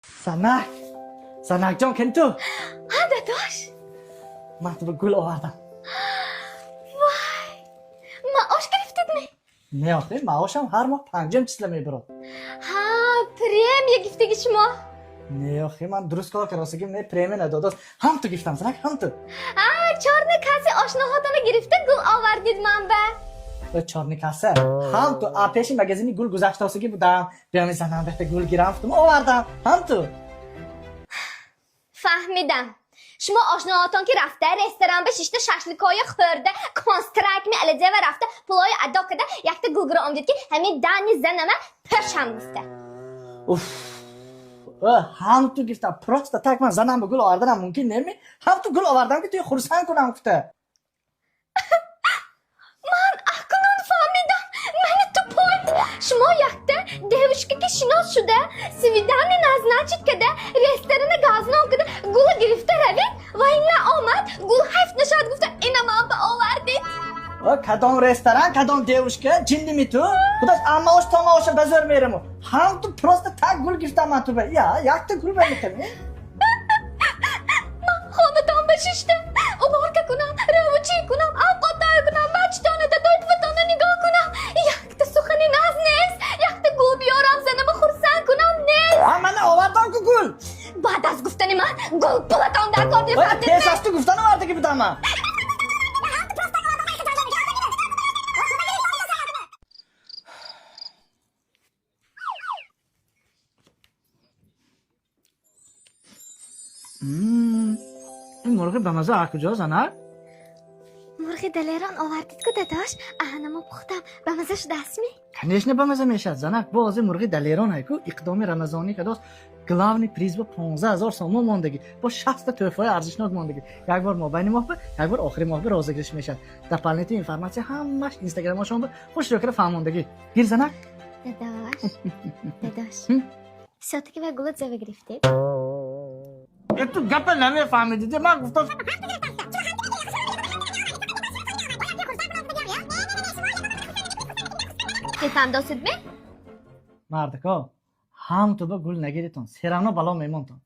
Sanak. Sanakjon kim tu? Ha dadash. Men tu gul ovardim. Voy. Maosh giriftidmi? Ne yo'qdi? Maosham har moh 5 chislamay birov. Ha, premiya giftiga shimo. Ne yo'qdi? Men durust kor karosagim ne premiya dodos. Ham tu giftam sanak, ham tu. Ha, chorni kasi oshnaxotana girifti gul ovardid manba. Ve chorni kasa. Ham tu a peshi magazini gul guzashtosiga budam. Biyani sanandaqda gul giraftim, ovardim. Ham tu. Fahmidim. Shimo oshnaxotan ki rafta restoran be shishta shashlikaya xurda, konstrakmi alaja va rafta puloy ado qildi. Yakta gulgira omdid ki hamin dani zanama persham gifta. Uf. Ham tu giftam. Prosta tak men zanam gul ovardim mumkin nemi? Ham tu gul ovardim ki tu xursand kunam kufta. Man aklını fahmidim. Meni tupot. Shimo yakta devishka ki shinos shuda. Svidani naznačit kada restorana gazna okida gula girifta ravin. Va inna omad gul hayf nashad gufta ina manba ovardid. Kadon restoran, kadon devishka, jindimi tu? Xudosh amma osh tomoshni bazarmayram. Ham tu prosta tak gul giftaman tu. Ya, yakta gul bermitim. Xonadan bashishda. Umarka kunam, ravuchi kunam, avqatay kunam, bachtonada do'yt vatona nigoh kunam. Yakta suxani naznes, yakta gul biyoram zanama xursand kunam nes. Ha mana ovardim ku gul. Ba'd az guftani man gul platondan qoldi Voy, faqat. tez ashtu guftani vardi ki bidaman. این مرغ بمزه از کجاست انا؟ مرغ دلیران آوردید که داداش اهنمو پختم به مزش دستمی کنیشنه بمزه میشد زنک بازی مرغ دلیران هی کو اقدام رمضانی که داشت گلاونی پریز با 15,000 سوم ماندگی با 60 تا تحفه ارزشناک ماندگی یک بار مابین ماه یک بار آخری ماه رازگیش میشد در پلنتی اینفورماسیون همش اینستاگرام شما خوش روکر فهموندگی گیر زنک داداش ساعتی که به گلت زوه گرفتید تو گپ نمیفهمیدی من گفتم بفهم داستید می؟ مردکا هم تو به گل نگیریتون سیرانا بالا میمونتون